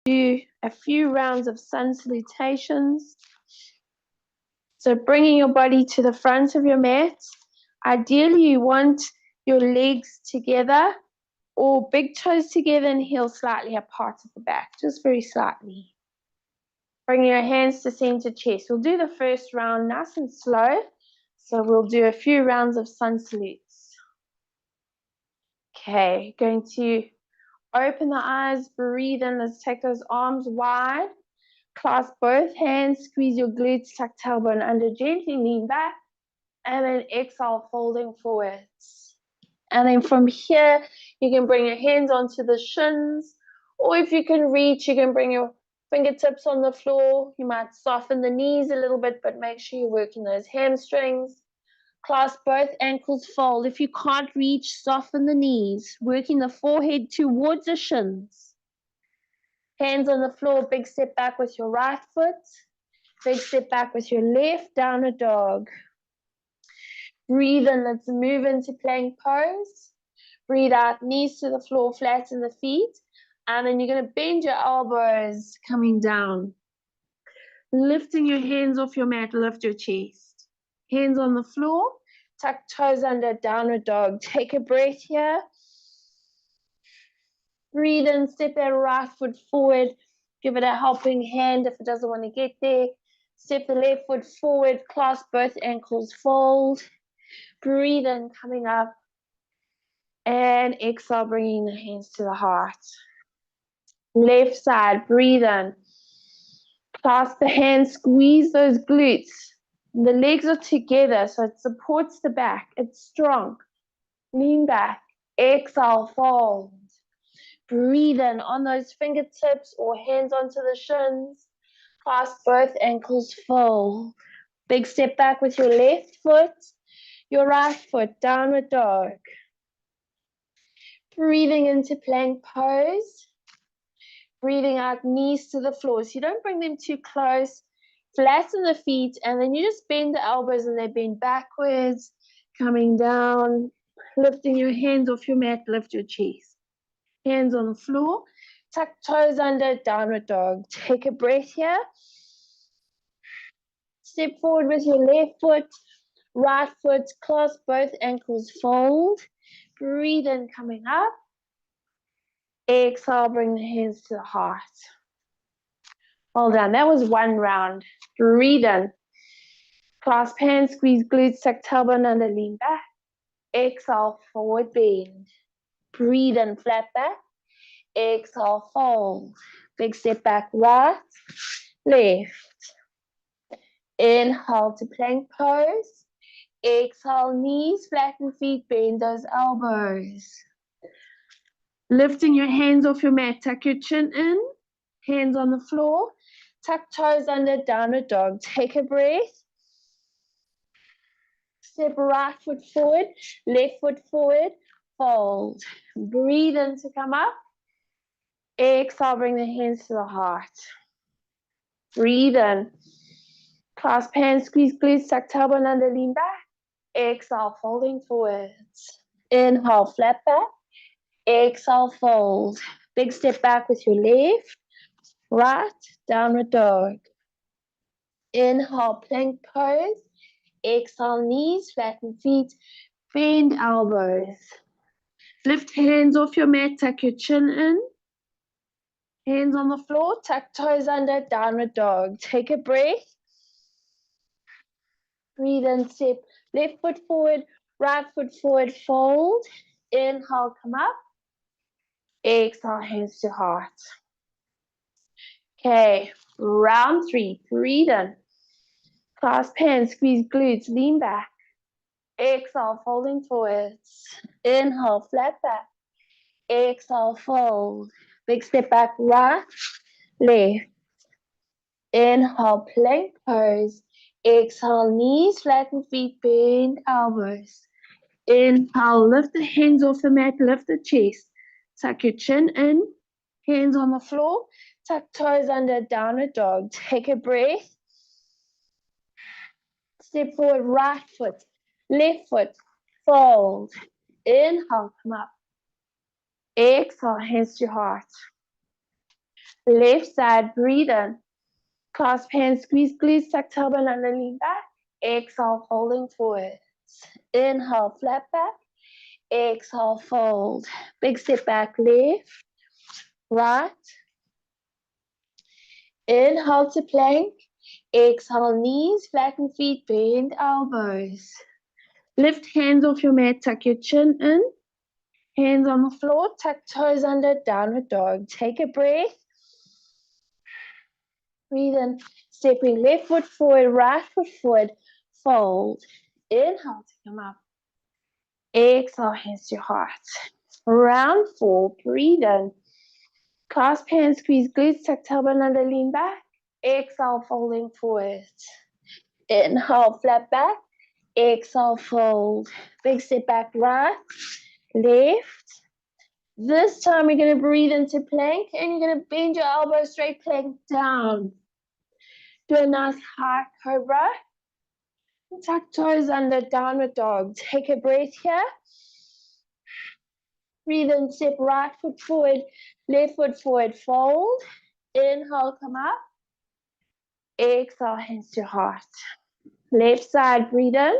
Do a few rounds of sun salutations. So bringing your body to the front of your mat. Ideally, you want your legs together or big toes together and heels slightly apart at the back, just very slightly. Bring your hands to center chest. We'll do the first round nice and slow. So we'll do a few rounds of sun salutes. Okay, going to open the eyes, breathe in. Let's take those arms wide. Clasp both hands, squeeze your glutes, tuck tailbone under, gently lean back, and then exhale, folding forwards. And then from here, you can bring your hands onto the shins, or if you can reach, you can bring your fingertips on the floor. You might soften the knees a little bit, but make sure you're working those hamstrings. Clasp both ankles, fold. If you can't reach, soften the knees, working the forehead towards the shins. Hands on the floor, big step back with your right foot. Big step back with your left, downward dog. Breathe in, let's move into plank pose. Breathe out, knees to the floor, flatten the feet. And then you're going to bend your elbows, coming down. Lifting your hands off your mat, lift your chest. Hands on the floor, tuck toes under, downward dog. Take a breath here. Breathe in, step that right foot forward. Give it a helping hand if it doesn't want to get there. Step the left foot forward, clasp both ankles, fold. Breathe in, coming up. And exhale, bringing the hands to the heart. Left side, breathe in. Clasp the hands, squeeze those glutes. The legs are together, so it supports the back. It's strong. Lean back. Exhale, fold. Breathe in on those fingertips or hands onto the shins. Clasp both ankles, fold. Big step back with your left foot, your right foot, downward dog. Breathing into plank pose. Breathing out, knees to the floor. So you don't bring them too close. Flatten the feet, and then you just bend the elbows and they bend backwards, coming down, lifting your hands off your mat, lift your chest. Hands on the floor, tuck toes under, downward dog. Take a breath here. Step forward with your left foot, right foot, clasp both ankles, fold. Breathe in, coming up. Exhale, bring the hands to the heart. Well done. That was one round. Breathe in. Clasp hands, squeeze glutes, tuck tailbone under, lean back. Exhale, forward bend. Breathe in, flat back. Exhale, fold. Big step back, right, left. Inhale to plank pose. Exhale, knees, flatten feet, bend those elbows. Lifting your hands off your mat, tuck your chin in. Hands on the floor. Tuck toes under, downward dog. Take a breath. Step right foot forward, left foot forward, fold. Breathe in to come up. Exhale, bring the hands to the heart. Breathe in. Clasp hands, squeeze glutes, tuck tailbone under, lean back. Exhale, folding forwards. Inhale, flat back. Exhale, fold. Big step back with your left, right, downward dog. Inhale, plank pose. Exhale, knees, flatten feet, bend elbows. Lift hands off your mat, tuck your chin in. Hands on the floor, tuck toes under, downward dog. Take a breath. Breathe in, step left foot forward, right foot forward, fold. Inhale, come up. Exhale, hands to heart. Okay, round 3. Breathe in. Clasp hands, squeeze glutes, lean back. Exhale, folding forwards. Inhale, flat back. Exhale, fold. Big step back, right, left. Inhale, plank pose. Exhale, knees, flatten feet, bend elbows. Inhale, lift the hands off the mat, lift the chest. Tuck your chin in, hands on the floor. Tuck toes under, downward dog. Take a breath. Step forward, right foot, left foot, fold. Inhale, come up. Exhale, hands to heart. Left side, breathe in. Clasp hands, squeeze glutes, tuck tailbone under, lean back. Exhale, folding forwards. Inhale, flat back. Exhale, fold. Big step back, left, right. Inhale to plank. Exhale, knees, flatten feet, bend elbows. Lift hands off your mat, tuck your chin in. Hands on the floor, tuck toes under, downward dog. Take a breath. Breathe in, stepping left foot forward, right foot forward, fold. Inhale to come up. Exhale, hands to your heart. Round 4, breathe in. Clasp hands, squeeze glutes, tuck tailbone under, lean back. Exhale, folding forward. Inhale, flat back. Exhale, fold. Big step back, right, left. This time you're going to breathe into plank and you're going to bend your elbow straight, plank down. Do a nice high cobra. Tuck toes under, downward dog. Take a breath here. Breathe in, step right foot forward, left foot forward, fold. Inhale, come up. Exhale, hands to heart. Left side, breathe in.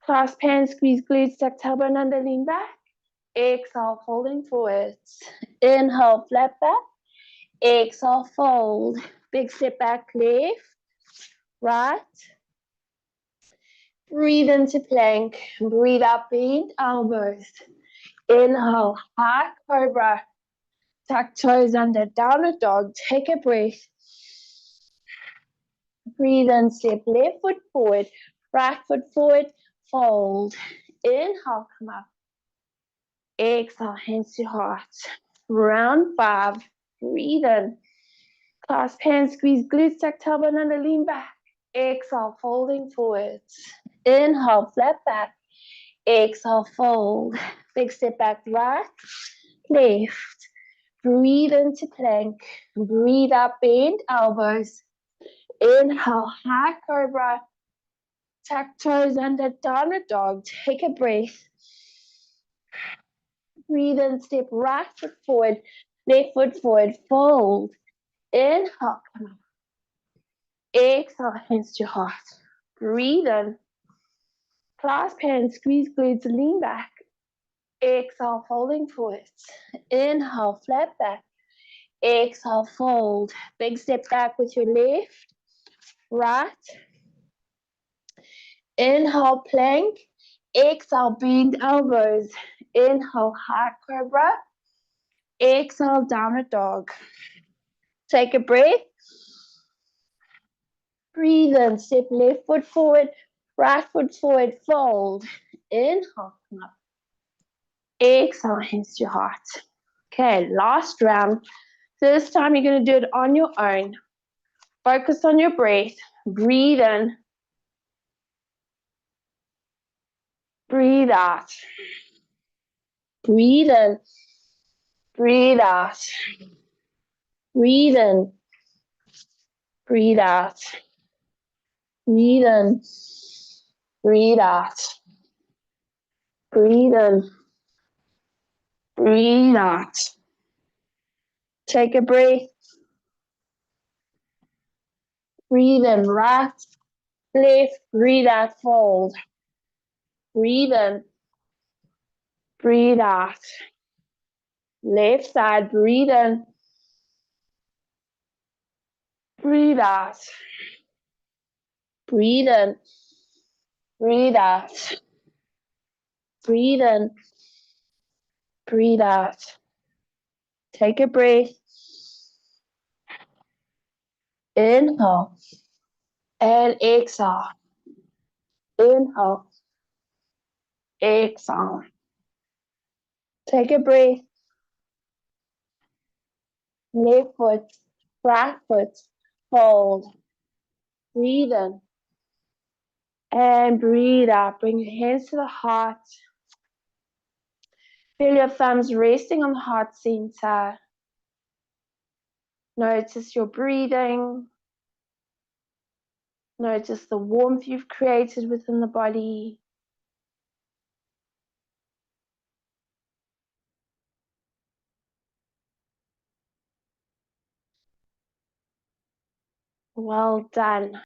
Clasp hands, squeeze glutes, tuck tailbone under, lean back. Exhale, folding forwards. Inhale, flat back. Exhale, fold. Big step back, left, right. Breathe into plank. Breathe up, bend elbows. Inhale, high cobra. Tuck toes under, downward dog. Take a breath. Breathe in, step left foot forward, right foot forward, fold. Inhale, come up. Exhale, hands to heart. Round 5. Breathe in. Clasp hands, squeeze glutes, tuck tailbone under, lean back. Exhale, folding forwards. Inhale, flat back. Exhale, fold. Big step back, right, left. Breathe into plank. Breathe up, bend elbows. Inhale, high cobra. Tuck toes under, downward dog. Take a breath. Breathe in, step right foot forward, left foot forward, fold. Inhale, come up. Exhale, hands to heart. Breathe in. Clasp hands, squeeze glutes, lean back. Exhale, folding forwards. Inhale, flat back. Exhale, fold. Big step back with your left, right. Inhale, plank. Exhale, bend elbows. Inhale, high cobra. Exhale, downward dog. Take a breath. Breathe in. Step left foot forward, right foot forward, fold. Inhale, come up. Exhale, hands to your heart. Okay, last round. This time you're going to do it on your own. Focus on your breath. Breathe in. Breathe out. Breathe in. Breathe out. Breathe in. Breathe out. Breathe in. Breathe out. Breathe in. Breathe out. Take a breath. Breathe in, right, left, breathe out, fold. Breathe in. Breathe out. Left side, breathe in. Breathe out. Breathe in. Breathe out. Breathe in. Breathe out. Take a breath. Inhale. And exhale. Inhale. Exhale. Take a breath. Left foot, right foot, fold. Breathe in. And breathe out. Bring your hands to the heart. Feel your thumbs resting on the heart center. Notice your breathing. Notice the warmth you've created within the body. Well done.